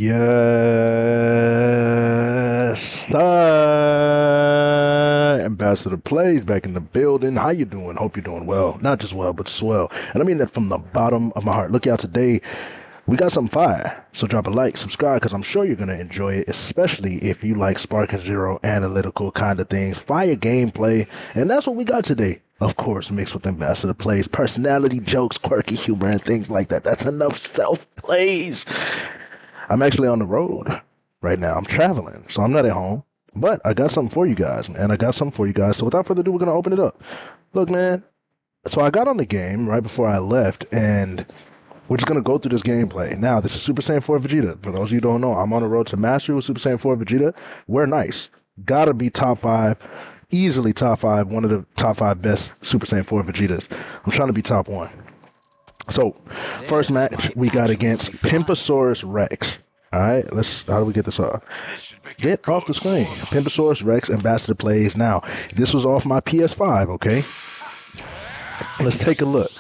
Yes, sir. Ambassador Plays back in the building. How you doing? Hope you're doing well. Not just well, but swell. And I mean that from the bottom of my heart. Look out today. We got some fire. So drop a like, subscribe, because I'm sure you're going to enjoy it, especially if you like Spark and Zero analytical kind of things. Fire gameplay. And that's what we got today. Of course, mixed with Ambassador Plays, personality, jokes, quirky humor, and things like that. That's enough self-plays. I'm actually on the road right now. I'm traveling, so I'm not at home. But I got something for you guys, man. I got something for you guys. So without further ado, we're going to open it up. Look, man. So I got on the game right before I left, and we're just going to go through this gameplay. Now, this is Super Saiyan 4 Vegeta. For those of you who don't know, I'm on the road to mastery with Super Saiyan 4 Vegeta. We're nice. Gotta be top 5. Easily top 5. One of the top 5 best Super Saiyan 4 Vegetas. I'm trying to be top 1. So, first match we got against Pimpasaurus Rex. Alright, how do we get this off? Get off the screen. Pimpasaurus Rex, Ambassador Plays. Now, this was off my PS5, okay? Let's take a look.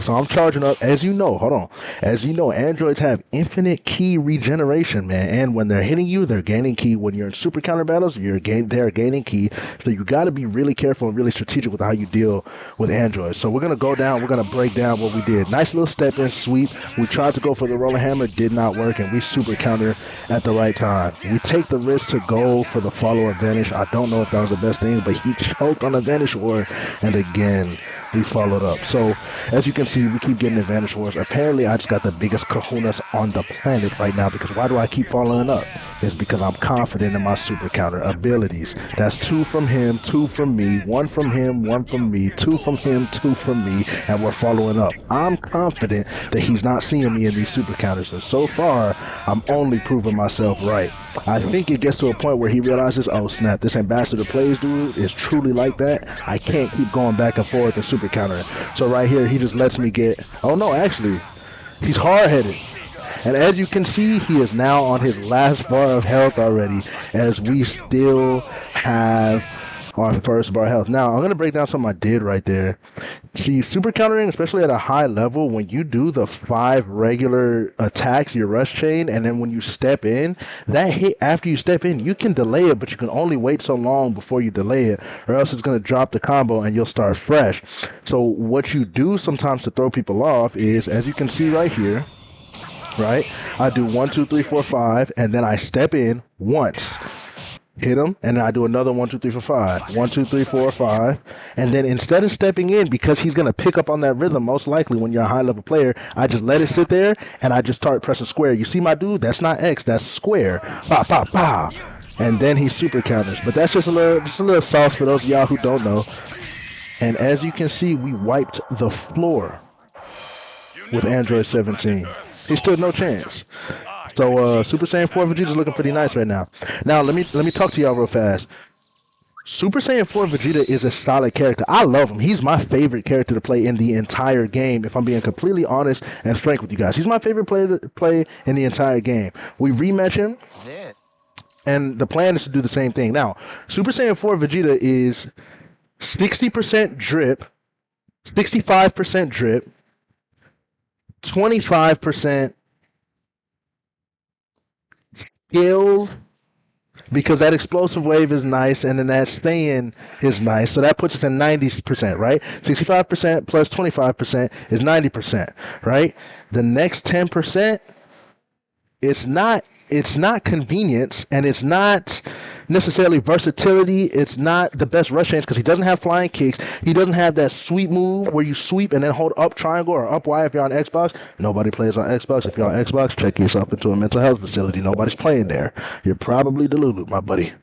So I'm charging up. As you know, hold on. As you know, androids have infinite ki regeneration, man. And when they're hitting you, they're gaining ki. When you're in super counter battles, they're gaining ki. So you got to be really careful and really strategic with how you deal with androids. So we're going to go down. We're going to break down what we did. Nice little step in sweep. We tried to go for the roller hammer. Did not work. And we super counter at the right time. We take the risk to go for the follow up vanish. I don't know if that was the best thing, but he choked on the vanish ward. And again, we followed up. So as you can see, we keep getting advantage wars. Apparently I just got the biggest kahunas on the planet right now, because why do I keep following up? It's because I'm confident in my super counter abilities. That's 2 from him, 2 from me, 1 from him, 1 from me, 2 from him, 2 from me, and we're following up. I'm confident that he's not seeing me in these super counters, and so far I'm only proving myself right. I think it gets to a point where he realizes, oh snap, this Ambassador Plays dude is truly like that. I can't keep going back and forth and super countering. So right here, he just lets me get, oh no, actually, he's hard-headed. And as you can see, he is now on his last bar of health already, as we still have our first bar of health. Now, I'm going to break down something I did right there. See, super countering, especially at a high level, when you do the 5 regular attacks, your rush chain, and then when you step in, that hit after you step in, you can delay it, but you can only wait so long before you delay it, or else it's going to drop the combo and you'll start fresh. So what you do sometimes to throw people off is, as you can see right here, right? I do 1, 2, 3, 4, 5, and then I step in once, hit him, and then I do another 1, 2, 3, 4, 5, 1, 2, 3, 4, 5, and then instead of stepping in, because he's gonna pick up on that rhythm most likely when you're a high level player, I just let it sit there and I just start pressing square. You see my dude? That's not X, that's square. Ba ba ba. And then he super counters. But that's just a little sauce for those of y'all who don't know. And as you can see, we wiped the floor with Android 17. He stood no chance. So Super Saiyan 4 Vegeta is looking pretty nice right now. Now let me talk to y'all real fast. Super Saiyan 4 Vegeta is a solid character. I love him. He's my favorite character to play in the entire game, if I'm being completely honest and frank with you guys. He's my favorite player to play in the entire game. We rematch him, and the plan is to do the same thing. Now, Super Saiyan 4 Vegeta is 60% drip, 65% drip, 25% skilled, because that explosive wave is nice, and then that stay-in is nice, so that puts it at 90%, right? 65% plus 25% is 90%, right? The next 10%, it's not convenience, and it's not necessarily versatility. It's not the best rush chains, because he doesn't have flying kicks. He doesn't have that sweep move where you sweep and then hold up triangle or up Y if you're on Xbox. Nobody plays on Xbox. If you're on Xbox, check yourself into a mental health facility. Nobody's playing there. You're probably deluded, my buddy.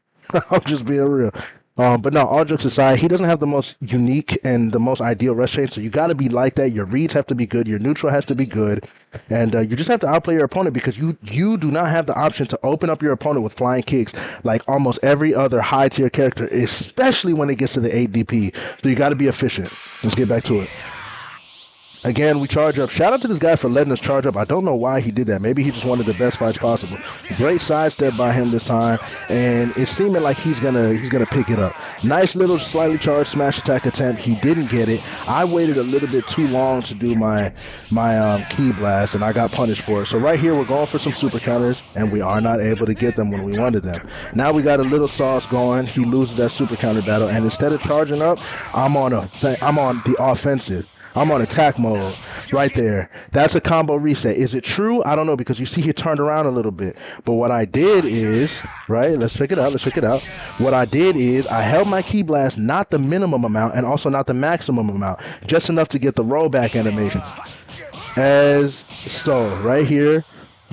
I'm just being real. But no, all jokes aside, he doesn't have the most unique and the most ideal rush chain, so you got to be like that. Your reads have to be good. Your neutral has to be good. And you just have to outplay your opponent, because you do not have the option to open up your opponent with flying kicks like almost every other high-tier character, especially when it gets to the 8 DP. So you got to be efficient. Let's get back to it. Again, we charge up. Shout out to this guy for letting us charge up. I don't know why he did that. Maybe he just wanted the best fights possible. Great sidestep by him this time, and it's seeming like he's gonna pick it up. Nice little slightly charged smash attack attempt. He didn't get it. I waited a little bit too long to do my key blast, and I got punished for it. So right here, we're going for some super counters, and we are not able to get them when we wanted them. Now we got a little sauce going. He loses that super counter battle, and instead of charging up, I'm on the offensive. I'm on attack mode right there. That's a combo reset. Is it true? I don't know, because you see he turned around a little bit. But what I did is, right, let's check it out. What I did is I held my key blast, not the minimum amount and also not the maximum amount, just enough to get the rollback animation. As so, right here.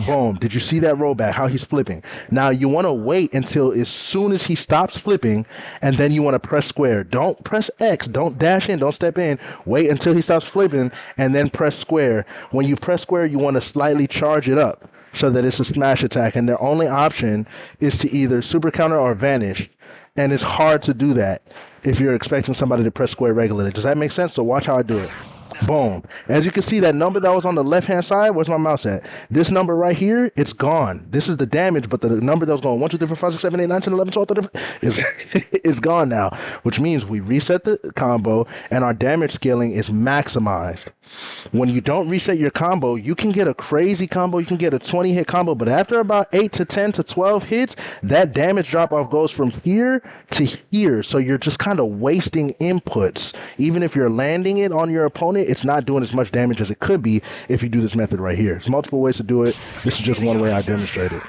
Boom. Did you see that rollback? How he's flipping. Now you want to wait until as soon as he stops flipping, and then you want to press square. Don't press X. Don't dash in. Don't step in. Wait until he stops flipping, and then press square. When you press square, you want to slightly charge it up so that it's a smash attack, and their only option is to either super counter or vanish. And it's hard to do that if you're expecting somebody to press square regularly. Does that make sense? So watch how I do it. Boom. As you can see, that number that was on the left-hand side, where's my mouse at? This number right here, it's gone. This is the damage, but the number that was going 1, 2, 3, 4, 5, 6, 7, 8, 9, 10, 11, 12, 13 is gone now, which means we reset the combo and our damage scaling is maximized. When you don't reset your combo, you can get a crazy combo. You can get a 20-hit combo, but after about 8 to 10 to 12 hits, that damage drop-off goes from here to here. So you're just kind of wasting inputs. Even if you're landing it on your opponent, it's not doing as much damage as it could be if you do this method right here. There's multiple ways to do it. This is just one way I demonstrate it.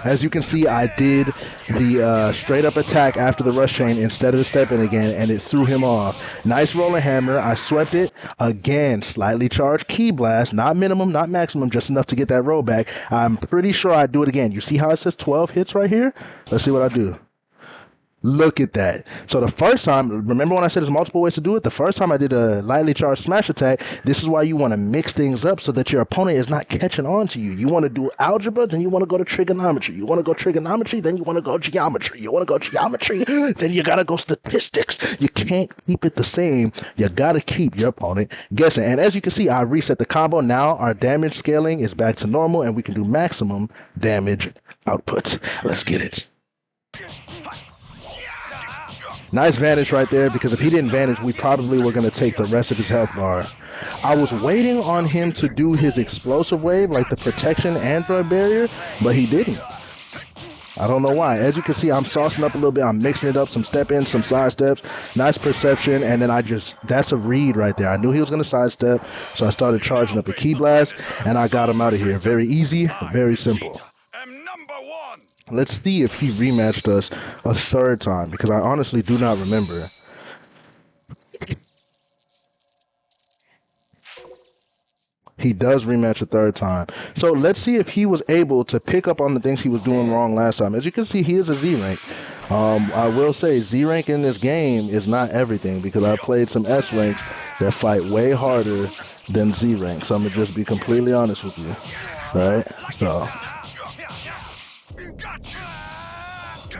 As you can see, I did the straight up attack after the rush chain instead of the step in again, and it threw him off. Nice rolling hammer. I swept it. Again, slightly charged key blast. Not minimum, not maximum, just enough to get that roll back. I'm pretty sure I'd do it again. You see how it says 12 hits right here? Let's see what I do. Look at that. So the first time, remember when I said there's multiple ways to do it? The first time I did a lightly charged smash attack. This is why you want to mix things up so that your opponent is not catching on to you. You want to do algebra, then you want to go to trigonometry. You want to go trigonometry, then you want to go geometry. You want to go geometry, then you got to go statistics. You can't keep it the same. You got to keep your opponent guessing. And as you can see, I reset the combo. Now our damage scaling is back to normal, and we can do maximum damage output. Let's get it. Nice vanish right there, because if he didn't vanish, we probably were going to take the rest of his health bar. I was waiting on him to do his explosive wave, like the protection android barrier, but he didn't. I don't know why. As you can see, I'm saucing up a little bit. I'm mixing it up, some step ins, some side steps. Nice perception, and then that's a read right there. I knew he was going to sidestep, so I started charging up a key blast, and I got him out of here. Very easy, very simple. Let's see if he rematched us a third time, because I honestly do not remember. He does rematch a third time. So let's see if he was able to pick up on the things he was doing wrong last time. As you can see, he is a Z rank. I will say Z rank in this game is not everything, because I played some S ranks that fight way harder than Z rank. So I'm going to just be completely honest with you. Right? So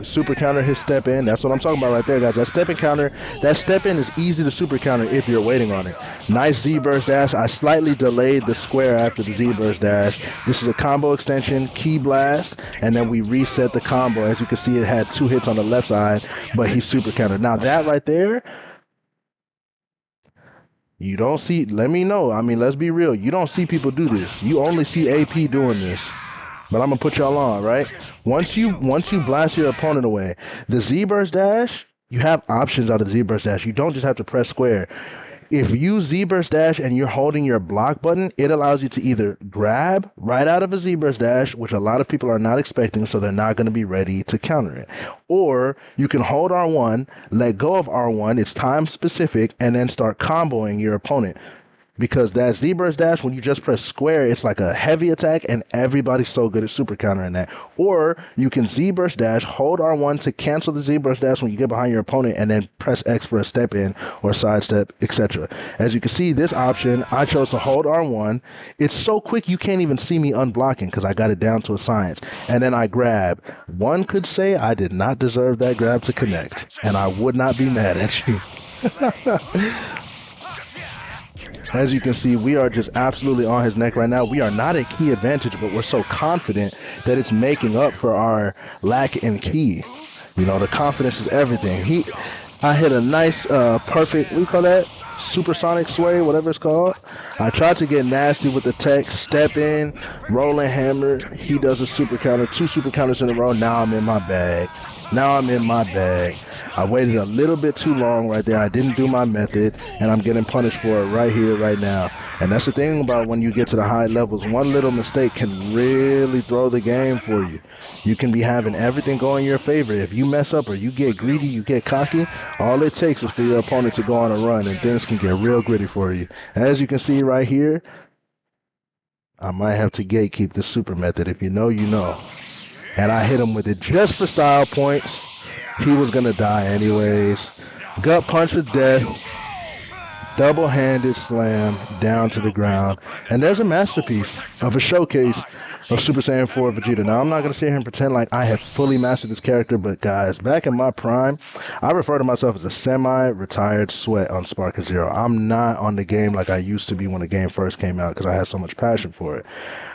super counter his step in. That's what I'm talking about right there, guys. That step in counter, that step in is easy to super counter if you're waiting on it. Nice Z burst dash. I slightly delayed the square after the Z burst dash. This is a combo extension, key blast, and then we reset the combo. As you can see, it had 2 hits on the left side, but he super countered. Now that right there, you don't see, let me know. I mean, let's be real. You don't see people do this. You only see AP doing this. But I'm going to put y'all on, right? Once you blast your opponent away, the Z-Burst Dash, you have options out of the Z-Burst Dash. You don't just have to press square. If you Z-Burst Dash and you're holding your block button, it allows you to either grab right out of a Z-Burst Dash, which a lot of people are not expecting, so they're not going to be ready to counter it. Or you can hold R1, let go of R1, it's time specific, and then start comboing your opponent. Because that Z-Burst Dash, when you just press square, it's like a heavy attack, and everybody's so good at super countering that. Or you can Z-Burst Dash, hold R1 to cancel the Z-Burst Dash when you get behind your opponent, and then press X for a step in or sidestep, etc. As you can see, this option, I chose to hold R1. It's so quick you can't even see me unblocking because I got it down to a science. And then I grab. One could say I did not deserve that grab to connect, and I would not be mad at you. As you can see, we are just absolutely on his neck right now. We are not at key advantage, but we're so confident that it's making up for our lack in key. You know, the confidence is everything. I hit a nice, perfect, what do you call that? Supersonic sway, whatever it's called. I tried to get nasty with the tech, step in, rolling hammer. He does a super counter, 2 super counters in a row. Now I'm in my bag. I waited a little bit too long right there. I didn't do my method, and I'm getting punished for it right here, right now. And that's the thing about when you get to the high levels. One little mistake can really throw the game for you. You can be having everything go in your favor. If you mess up or you get greedy, you get cocky, all it takes is for your opponent to go on a run, and things can get real gritty for you. As you can see right here, I might have to gatekeep the super method. If you know, you know. And I hit him with it just for style points. He was going to die anyways. Gut punch of death. Double-handed slam down to the ground. And there's a masterpiece of a showcase of Super Saiyan 4 Vegeta. Now, I'm not going to sit here and pretend like I have fully mastered this character, but guys, back in my prime, I refer to myself as a semi-retired sweat on Sparking Zero. I'm not on the game like I used to be when the game first came out because I had so much passion for it.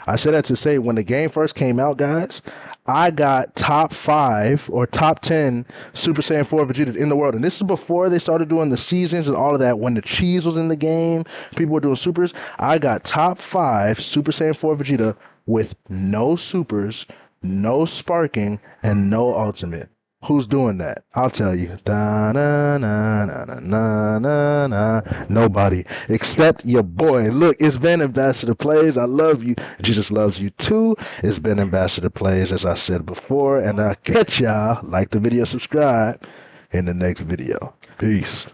I say that to say when the game first came out, guys, I got top 5 or top 10 Super Saiyan 4 Vegetas in the world. And this is before they started doing the seasons and all of that. When the cheese was in the game, people were doing supers. I got top 5 Super Saiyan 4 Vegeta with no supers, no sparking, and no ultimate. Who's doing that? I'll tell you. Nobody except your boy. Look, it's been Ambassador Plays. I love you. Jesus loves you too. It's been Ambassador Plays, as I said before, and I'll catch y'all. Like the video, subscribe in the next video. Peace.